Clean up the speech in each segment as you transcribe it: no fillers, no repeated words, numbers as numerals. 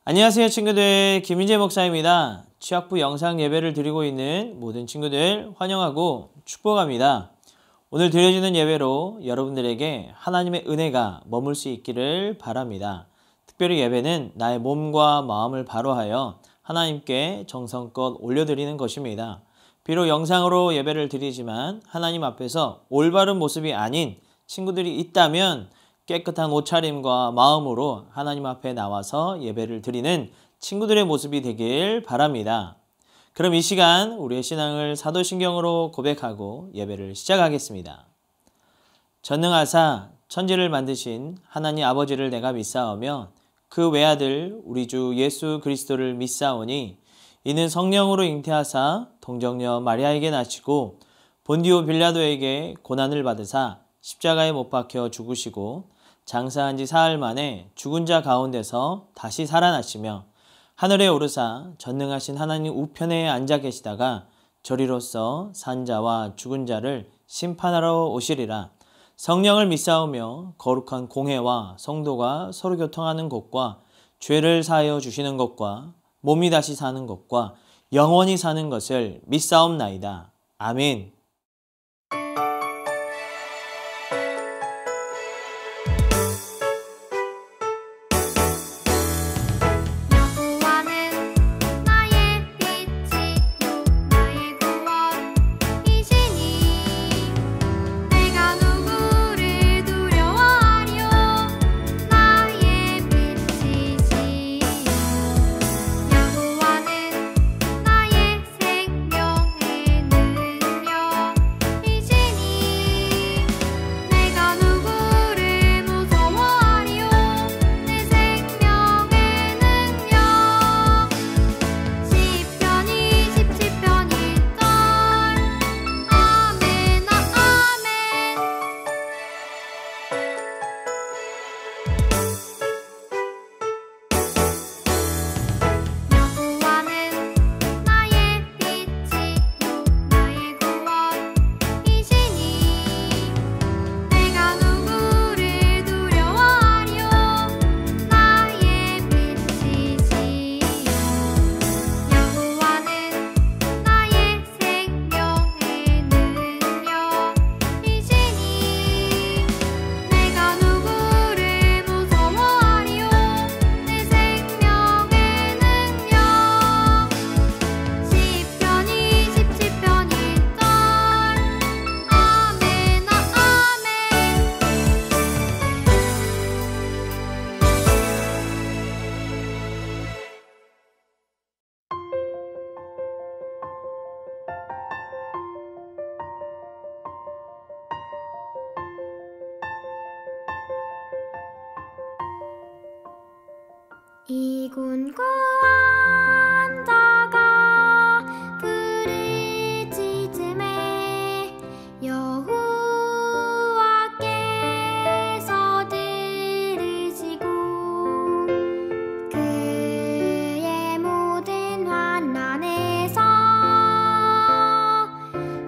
안녕하세요 친구들, 김인재 목사입니다. 취학부 영상 예배를 드리고 있는 모든 친구들 환영하고 축복합니다. 오늘 드려지는 예배로 여러분들에게 하나님의 은혜가 머물 수 있기를 바랍니다. 특별히 예배는 나의 몸과 마음을 바로하여 하나님께 정성껏 올려드리는 것입니다. 비록 영상으로 예배를 드리지만 하나님 앞에서 올바른 모습이 아닌 친구들이 있다면 깨끗한 옷차림과 마음으로 하나님 앞에 나와서 예배를 드리는 친구들의 모습이 되길 바랍니다. 그럼 이 시간 우리의 신앙을 사도신경으로 고백하고 예배를 시작하겠습니다. 전능하사 천지를 만드신 하나님 아버지를 내가 믿사오며 그 외아들 우리 주 예수 그리스도를 믿사오니 이는 성령으로 잉태하사 동정녀 마리아에게 낳으시고 본디오 빌라도에게 고난을 받으사 십자가에 못 박혀 죽으시고 장사한 지 사흘 만에 죽은 자 가운데서 다시 살아나시며 하늘에 오르사 전능하신 하나님 우편에 앉아 계시다가 저리로서 산 자와 죽은 자를 심판하러 오시리라. 성령을 믿사오며 거룩한 공회와 성도가 서로 교통하는 것과 죄를 사하여 주시는 것과 몸이 다시 사는 것과 영원히 사는 것을 믿사옵나이다. 아멘. 이군과 앉아가 부르짖음에 여호와께서 들으시고 그의 모든 환난에서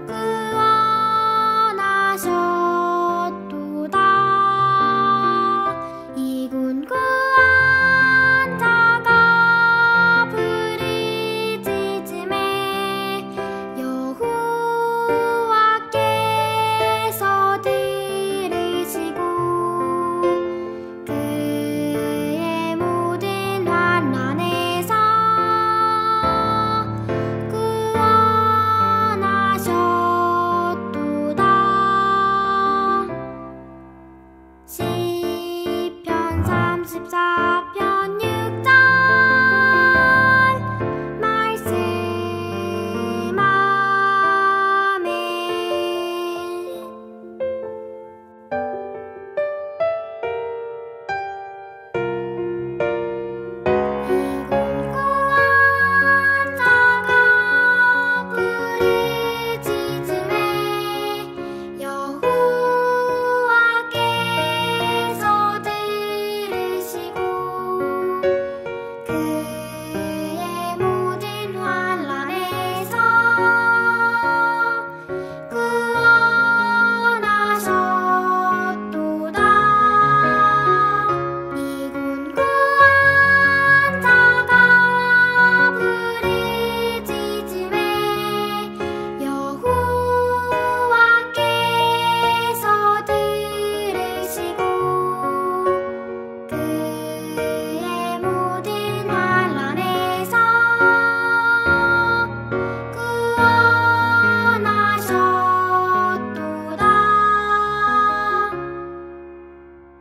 구원하셨도다. 이군과 앉아가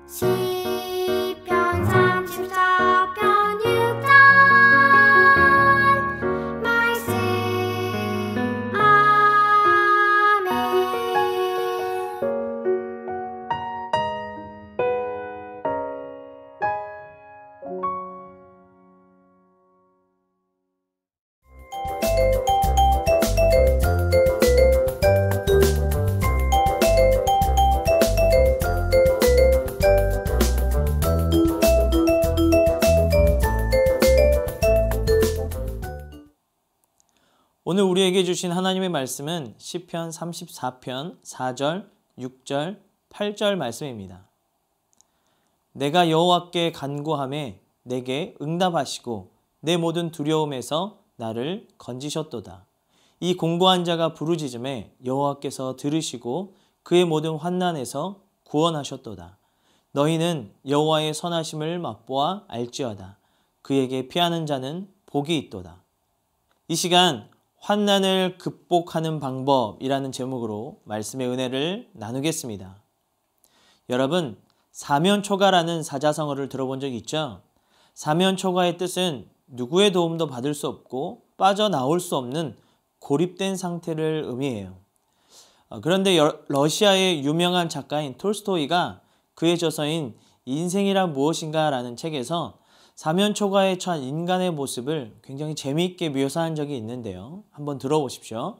시편 34편 6절 말씀. 아멘. 오늘 우리에게 주신 하나님의 말씀은 시편 34편 4절, 6절, 8절 말씀입니다. 내가 여호와께 간구하매 내게 응답하시고 내 모든 두려움에서 나를 건지셨도다. 이 공고한 자가 부르짖음에 여호와께서 들으시고 그의 모든 환난에서 구원하셨도다. 너희는 여호와의 선하심을 맛보아 알지어다. 그에게 피하는 자는 복이 있도다. 이 시간 환난을 극복하는 방법이라는 제목으로 말씀의 은혜를 나누겠습니다. 여러분, 사면초가라는 사자성어를 들어본 적 있죠? 사면초가의 뜻은 누구의 도움도 받을 수 없고 빠져나올 수 없는 고립된 상태를 의미해요. 그런데 러시아의 유명한 작가인 톨스토이가 그의 저서인 인생이란 무엇인가 라는 책에서 사면초가에 처한 인간의 모습을 굉장히 재미있게 묘사한 적이 있는데요. 한번 들어보십시오.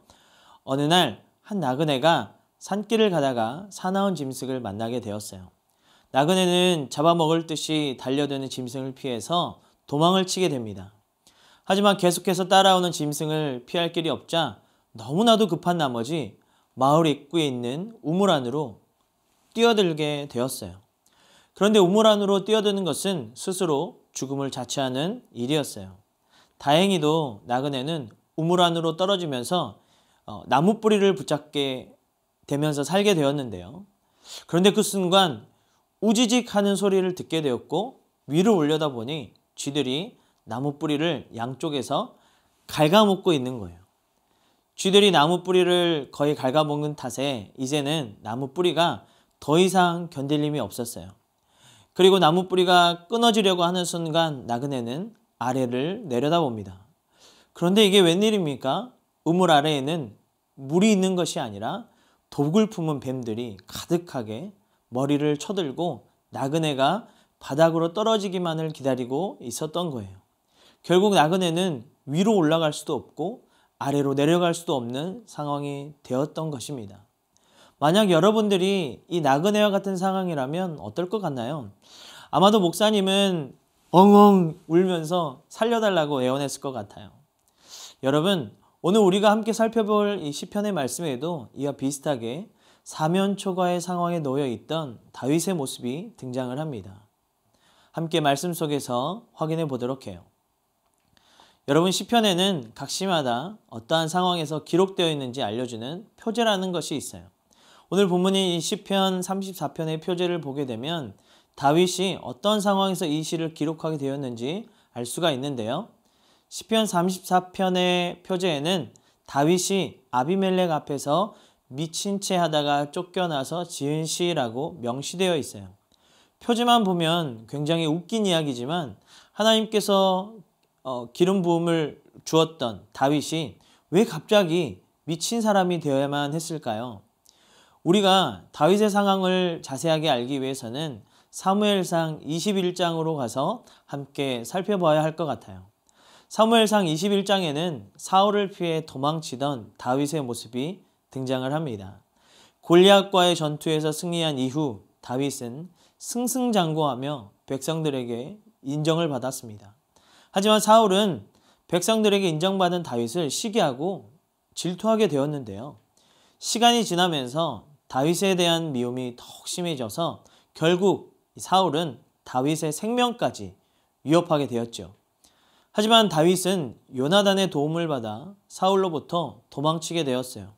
어느 날 한 나그네가 산길을 가다가 사나운 짐승을 만나게 되었어요. 나그네는 잡아먹을 듯이 달려드는 짐승을 피해서 도망을 치게 됩니다. 하지만 계속해서 따라오는 짐승을 피할 길이 없자 너무나도 급한 나머지 마을 입구에 있는 우물 안으로 뛰어들게 되었어요. 그런데 우물 안으로 뛰어드는 것은 스스로 죽음을 자처하는 일이었어요. 다행히도 나그네는 우물 안으로 떨어지면서 나무 뿌리를 붙잡게 되면서 살게 되었는데요. 그런데 그 순간 우지직 하는 소리를 듣게 되었고 위로 올려다보니 쥐들이 나무 뿌리를 양쪽에서 갉아먹고 있는 거예요. 쥐들이 나무 뿌리를 거의 갉아먹는 탓에 이제는 나무 뿌리가 더 이상 견딜 힘이 없었어요. 그리고 나무 뿌리가 끊어지려고 하는 순간 나그네는 아래를 내려다봅니다. 그런데 이게 웬일입니까? 우물 아래에는 물이 있는 것이 아니라 독을 품은 뱀들이 가득하게 머리를 쳐들고 나그네가 바닥으로 떨어지기만을 기다리고 있었던 거예요. 결국 나그네는 위로 올라갈 수도 없고 아래로 내려갈 수도 없는 상황이 되었던 것입니다. 만약 여러분들이 이 나그네와 같은 상황이라면 어떨 것 같나요? 아마도 목사님은 엉엉 울면서 살려달라고 애원했을 것 같아요. 여러분, 오늘 우리가 함께 살펴볼 이 시편의 말씀에도 이와 비슷하게 사면초가의 상황에 놓여 있던 다윗의 모습이 등장을 합니다. 함께 말씀 속에서 확인해 보도록 해요. 여러분, 시편에는 각 시마다 어떠한 상황에서 기록되어 있는지 알려주는 표제라는 것이 있어요. 오늘 본문인 시편 34편의 표제를 보게 되면 다윗이 어떤 상황에서 이 시를 기록하게 되었는지 알 수가 있는데요. 시편 34편의 표제에는 다윗이 아비멜렉 앞에서 미친 채 하다가 쫓겨나서 지은 시라고 명시되어 있어요. 표제만 보면 굉장히 웃긴 이야기지만 하나님께서 기름 부음을 주었던 다윗이 왜 갑자기 미친 사람이 되어야만 했을까요? 우리가 다윗의 상황을 자세하게 알기 위해서는 사무엘상 21장으로 가서 함께 살펴봐야 할 것 같아요. 사무엘상 21장에는 사울을 피해 도망치던 다윗의 모습이 등장을 합니다. 골리앗과의 전투에서 승리한 이후 다윗은 승승장구하며 백성들에게 인정을 받았습니다. 하지만 사울은 백성들에게 인정받은 다윗을 시기하고 질투하게 되었는데요. 시간이 지나면서 다윗에 대한 미움이 더욱 심해져서 결국 사울은 다윗의 생명까지 위협하게 되었죠. 하지만 다윗은 요나단의 도움을 받아 사울로부터 도망치게 되었어요.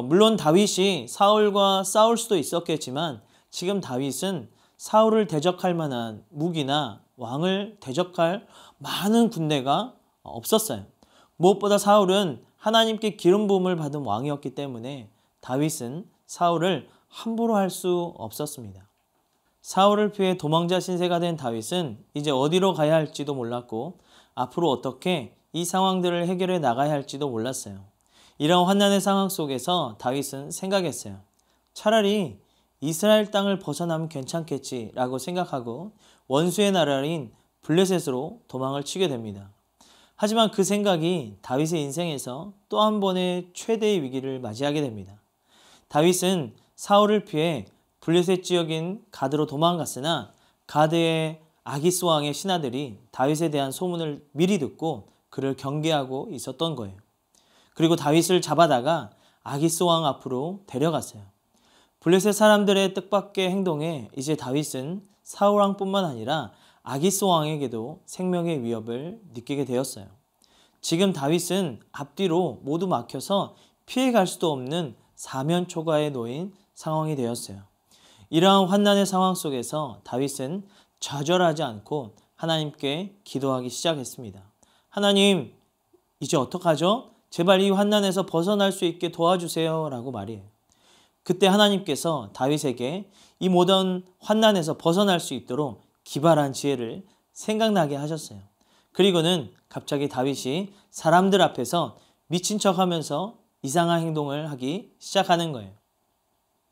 물론 다윗이 사울과 싸울 수도 있었겠지만 지금 다윗은 사울을 대적할 만한 무기나 왕을 대적할 많은 군대가 없었어요. 무엇보다 사울은 하나님께 기름 부음을 받은 왕이었기 때문에 다윗은 사울을 함부로 할 수 없었습니다. 사울을 피해 도망자 신세가 된 다윗은 이제 어디로 가야 할지도 몰랐고 앞으로 어떻게 이 상황들을 해결해 나가야 할지도 몰랐어요. 이런 환난의 상황 속에서 다윗은 생각했어요. 차라리 이스라엘 땅을 벗어나면 괜찮겠지라고 생각하고 원수의 나라인 블레셋으로 도망을 치게 됩니다. 하지만 그 생각이 다윗의 인생에서 또 한 번의 최대의 위기를 맞이하게 됩니다. 다윗은 사울을 피해 블레셋 지역인 가드로 도망갔으나 가드의 아기스 왕의 신하들이 다윗에 대한 소문을 미리 듣고 그를 경계하고 있었던 거예요. 그리고 다윗을 잡아다가 아기스 왕 앞으로 데려갔어요. 블레셋 사람들의 뜻밖의 행동에 이제 다윗은 사울 왕뿐만 아니라 아기스 왕에게도 생명의 위협을 느끼게 되었어요. 지금 다윗은 앞뒤로 모두 막혀서 피해갈 수도 없는 사면초가에 놓인 상황이 되었어요. 이러한 환난의 상황 속에서 다윗은 좌절하지 않고 하나님께 기도하기 시작했습니다. 하나님, 이제 어떡하죠? 제발 이 환난에서 벗어날 수 있게 도와주세요 라고 말해요. 그때 하나님께서 다윗에게 이 모든 환난에서 벗어날 수 있도록 기발한 지혜를 생각나게 하셨어요. 그리고는 갑자기 다윗이 사람들 앞에서 미친 척하면서 이상한 행동을 하기 시작하는 거예요.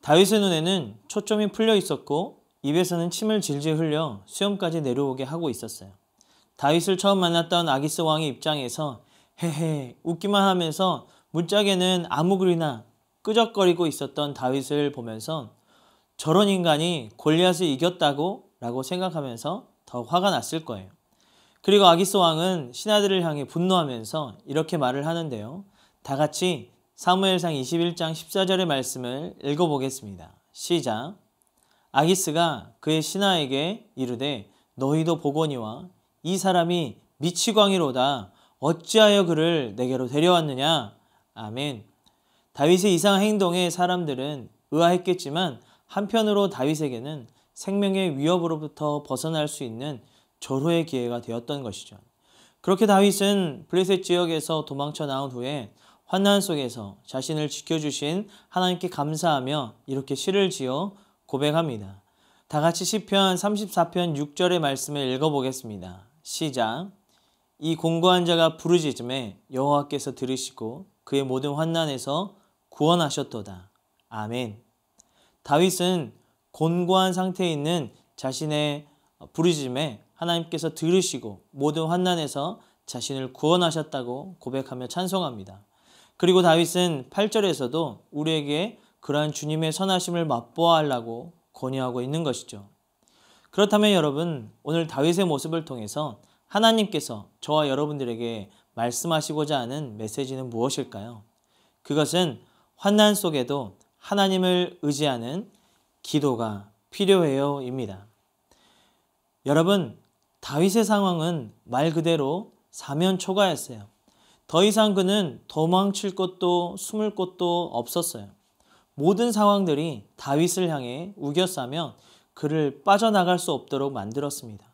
다윗의 눈에는 초점이 풀려 있었고 입에서는 침을 질질 흘려 수염까지 내려오게 하고 있었어요. 다윗을 처음 만났던 아기스 왕의 입장에서 헤헤 웃기만 하면서 문짝에는 아무 글이나 끄적거리고 있었던 다윗을 보면서 저런 인간이 골리앗을 이겼다고 라고 생각하면서 더 화가 났을 거예요. 그리고 아기스 왕은 신하들을 향해 분노하면서 이렇게 말을 하는데요. 다 같이 사무엘상 21장 14절의 말씀을 읽어보겠습니다. 시작. 아기스가 그의 신하에게 이르되 너희도 보거니와 이 사람이 미치광이로다. 어찌하여 그를 내게로 데려왔느냐. 아멘. 다윗의 이상한 행동에 사람들은 의아했겠지만 한편으로 다윗에게는 생명의 위협으로부터 벗어날 수 있는 절호의 기회가 되었던 것이죠. 그렇게 다윗은 블레셋 지역에서 도망쳐 나온 후에 환난 속에서 자신을 지켜주신 하나님께 감사하며 이렇게 시를 지어 고백합니다. 다 같이 시편 34편 6절의 말씀을 읽어보겠습니다. 시작. 이 공고한 자가 부르짖음에 여호와께서 들으시고 그의 모든 환난에서 구원하셨도다. 아멘. 다윗은 곤고한 상태에 있는 자신의 부르짖음에 하나님께서 들으시고 모든 환난에서 자신을 구원하셨다고 고백하며 찬송합니다. 그리고 다윗은 8절에서도 우리에게 그러한 주님의 선하심을 맛보아 하려고 권유하고 있는 것이죠. 그렇다면 여러분, 오늘 다윗의 모습을 통해서 하나님께서 저와 여러분들에게 말씀하시고자 하는 메시지는 무엇일까요? 그것은 환난 속에도 하나님을 의지하는 기도가 필요해요 입니다. 여러분, 다윗의 상황은 말 그대로 사면초가였어요. 더 이상 그는 도망칠 곳도 숨을 곳도 없었어요. 모든 상황들이 다윗을 향해 우겨싸며 그를 빠져나갈 수 없도록 만들었습니다.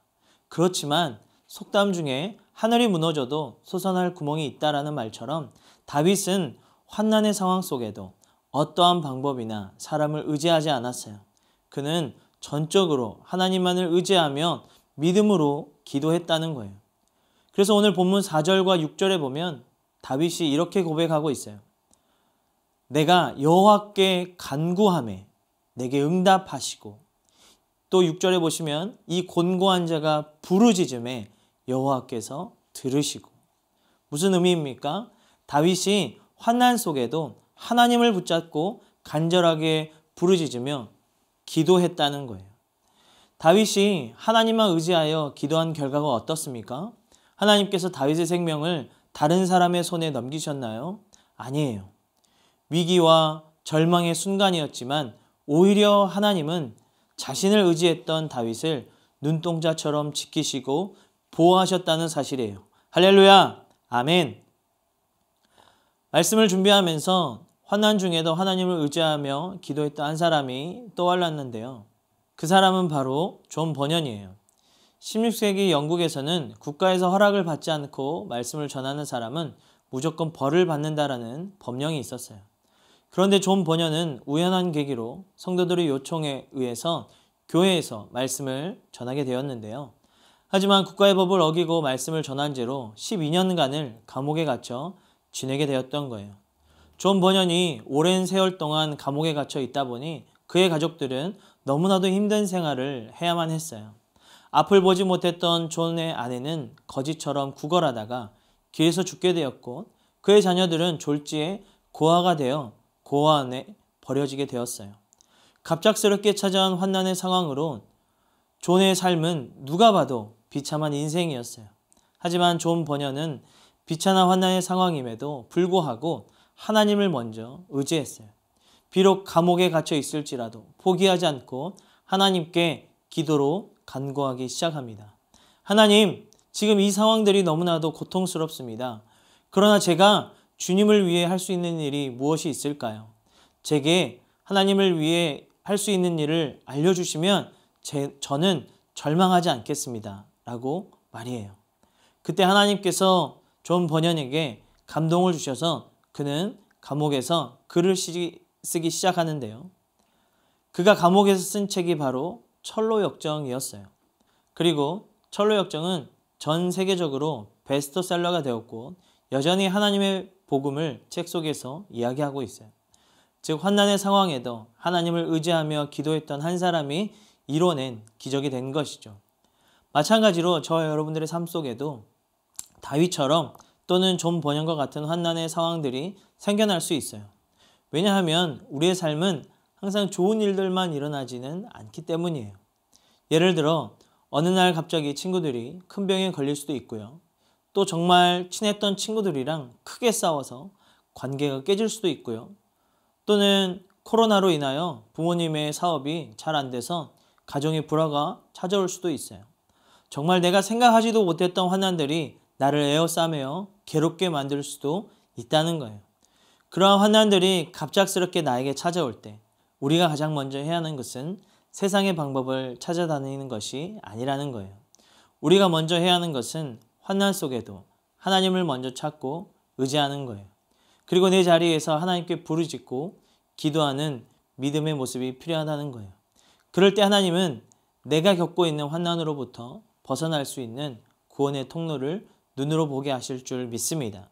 그렇지만 속담 중에 하늘이 무너져도 솟아날 구멍이 있다라는 말처럼 다윗은 환난의 상황 속에도 어떠한 방법이나 사람을 의지하지 않았어요. 그는 전적으로 하나님만을 의지하며 믿음으로 기도했다는 거예요. 그래서 오늘 본문 4절과 6절에 보면 다윗이 이렇게 고백하고 있어요. 내가 여호와께 간구하매 내게 응답하시고, 또 6절에 보시면 이 곤고한 자가 부르짖음에 여호와께서 들으시고. 무슨 의미입니까? 다윗이 환난 속에도 하나님을 붙잡고 간절하게 부르짖으며 기도했다는 거예요. 다윗이 하나님만 의지하여 기도한 결과가 어떻습니까? 하나님께서 다윗의 생명을 다른 사람의 손에 넘기셨나요? 아니에요. 위기와 절망의 순간이었지만 오히려 하나님은 자신을 의지했던 다윗을 눈동자처럼 지키시고 보호하셨다는 사실이에요. 할렐루야! 아멘! 말씀을 준비하면서 환난 중에도 하나님을 의지하며 기도했던 한 사람이 떠올랐는데요. 그 사람은 바로 존 버년이에요. 16세기 영국에서는 국가에서 허락을 받지 않고 말씀을 전하는 사람은 무조건 벌을 받는다라는 법령이 있었어요. 그런데 존 버년은 우연한 계기로 성도들의 요청에 의해서 교회에서 말씀을 전하게 되었는데요. 하지만 국가의 법을 어기고 말씀을 전한 죄로 12년간을 감옥에 갇혀 지내게 되었던 거예요. 존 버년이 오랜 세월 동안 감옥에 갇혀 있다 보니 그의 가족들은 너무나도 힘든 생활을 해야만 했어요. 앞을 보지 못했던 존의 아내는 거지처럼 구걸하다가 길에서 죽게 되었고 그의 자녀들은 졸지에 고아가 되어 고아원에 버려지게 되었어요. 갑작스럽게 찾아온 환난의 상황으로 존의 삶은 누가 봐도 비참한 인생이었어요. 하지만 존 버년은 비참한 환난의 상황임에도 불구하고 하나님을 먼저 의지했어요. 비록 감옥에 갇혀 있을지라도 포기하지 않고 하나님께 기도로 간구하기 시작합니다. 하나님, 지금 이 상황들이 너무나도 고통스럽습니다. 그러나 제가 주님을 위해 할 수 있는 일이 무엇이 있을까요? 제게 하나님을 위해 할 수 있는 일을 알려주시면 저는 절망하지 않겠습니다. 라고 말이에요. 그때 하나님께서 존 버년에게 감동을 주셔서 그는 감옥에서 글을 쓰기 시작하는데요. 그가 감옥에서 쓴 책이 바로 철로역정이었어요. 그리고 철로역정은 전 세계적으로 베스트셀러가 되었고 여전히 하나님의 복음을 책 속에서 이야기하고 있어요. 즉 환난의 상황에도 하나님을 의지하며 기도했던 한 사람이 이뤄낸 기적이 된 것이죠. 마찬가지로 저와 여러분들의 삶 속에도 다윗처럼 또는 존 버년과 같은 환난의 상황들이 생겨날 수 있어요. 왜냐하면 우리의 삶은 항상 좋은 일들만 일어나지는 않기 때문이에요. 예를 들어 어느 날 갑자기 친구들이 큰 병에 걸릴 수도 있고요. 또 정말 친했던 친구들이랑 크게 싸워서 관계가 깨질 수도 있고요. 또는 코로나로 인하여 부모님의 사업이 잘 안 돼서 가정의 불화가 찾아올 수도 있어요. 정말 내가 생각하지도 못했던 환난들이 나를 에워싸매어 괴롭게 만들 수도 있다는 거예요. 그러한 환난들이 갑작스럽게 나에게 찾아올 때 우리가 가장 먼저 해야 하는 것은 세상의 방법을 찾아다니는 것이 아니라는 거예요. 우리가 먼저 해야 하는 것은 환난 속에도 하나님을 먼저 찾고 의지하는 거예요. 그리고 내 자리에서 하나님께 부르짖고 기도하는 믿음의 모습이 필요하다는 거예요. 그럴 때 하나님은 내가 겪고 있는 환난으로부터 벗어날 수 있는 구원의 통로를 눈으로 보게 하실 줄 믿습니다.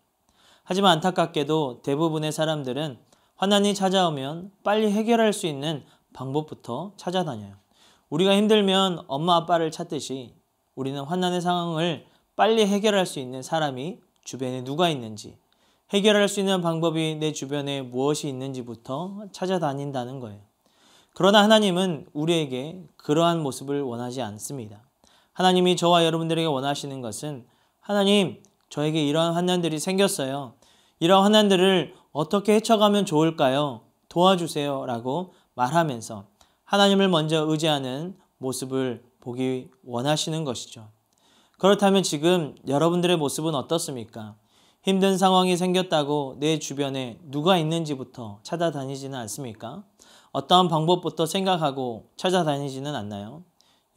하지만 안타깝게도 대부분의 사람들은 환난이 찾아오면 빨리 해결할 수 있는 방법부터 찾아다녀요. 우리가 힘들면 엄마 아빠를 찾듯이 우리는 환난의 상황을 빨리 해결할 수 있는 사람이 주변에 누가 있는지, 해결할 수 있는 방법이 내 주변에 무엇이 있는지부터 찾아다닌다는 거예요. 그러나 하나님은 우리에게 그러한 모습을 원하지 않습니다. 하나님이 저와 여러분들에게 원하시는 것은 하나님, 저에게 이러한 환난들이 생겼어요. 이러한 환난들을 어떻게 헤쳐가면 좋을까요? 도와주세요. 라고 말하면서 하나님을 먼저 의지하는 모습을 보기 원하시는 것이죠. 그렇다면 지금 여러분들의 모습은 어떻습니까? 힘든 상황이 생겼다고 내 주변에 누가 있는지부터 찾아다니지는 않습니까? 어떠한 방법부터 생각하고 찾아다니지는 않나요?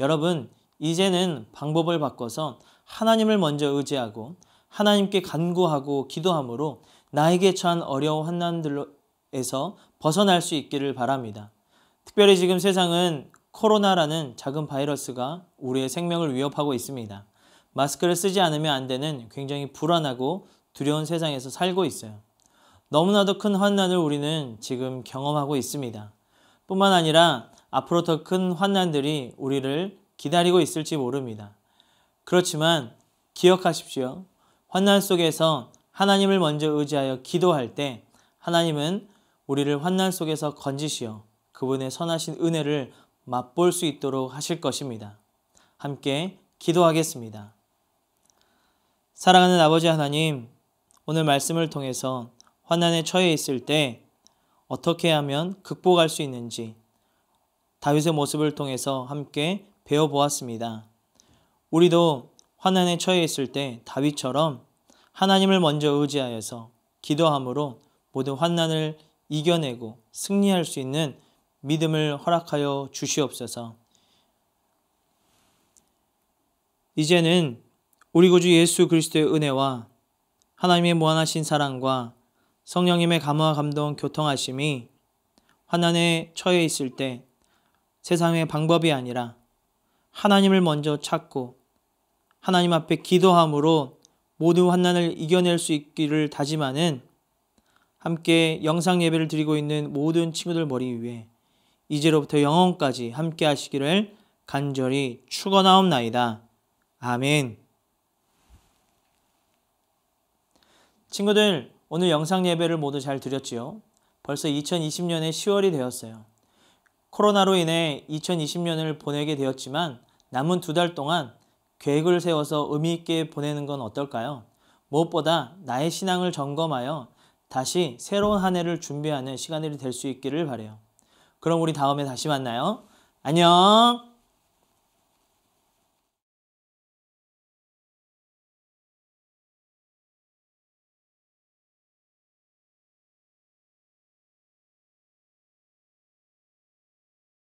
여러분, 이제는 방법을 바꿔서 하나님을 먼저 의지하고 하나님께 간구하고 기도함으로 나에게 처한 어려운 환난들에서 벗어날 수 있기를 바랍니다. 특별히 지금 세상은 코로나라는 작은 바이러스가 우리의 생명을 위협하고 있습니다. 마스크를 쓰지 않으면 안 되는 굉장히 불안하고 두려운 세상에서 살고 있어요. 너무나도 큰 환난을 우리는 지금 경험하고 있습니다. 뿐만 아니라 앞으로 더 큰 환난들이 우리를 기다리고 있을지 모릅니다. 그렇지만 기억하십시오. 환난 속에서 하나님을 먼저 의지하여 기도할 때 하나님은 우리를 환난 속에서 건지시어 그분의 선하신 은혜를 맛볼 수 있도록 하실 것입니다. 함께 기도하겠습니다. 사랑하는 아버지 하나님, 오늘 말씀을 통해서 환난에 처해 있을 때 어떻게 하면 극복할 수 있는지 다윗의 모습을 통해서 함께 배워보았습니다. 우리도 환난에 처해 있을 때 다윗처럼 하나님을 먼저 의지하여서 기도함으로 모든 환난을 이겨내고 승리할 수 있는 믿음을 허락하여 주시옵소서. 이제는 우리 구주 예수 그리스도의 은혜와 하나님의 무한하신 사랑과 성령님의 감화와 감동 교통하심이 환난에 처해 있을 때 세상의 방법이 아니라 하나님을 먼저 찾고 하나님 앞에 기도함으로 모든 환난을 이겨낼 수 있기를 다짐하는 함께 영상 예배를 드리고 있는 모든 친구들 머리 위에 이제로부터 영원까지 함께 하시기를 간절히 축원하옵나이다. 아멘. 친구들, 오늘 영상 예배를 모두 잘 드렸지요? 벌써 2020년의 10월이 되었어요. 코로나로 인해 2020년을 보내게 되었지만 남은 2달 동안 계획을 세워서 의미 있게 보내는 건 어떨까요? 무엇보다 나의 신앙을 점검하여 다시 새로운 한 해를 준비하는 시간이 될 수 있기를 바라요. 그럼 우리 다음에 다시 만나요. 안녕.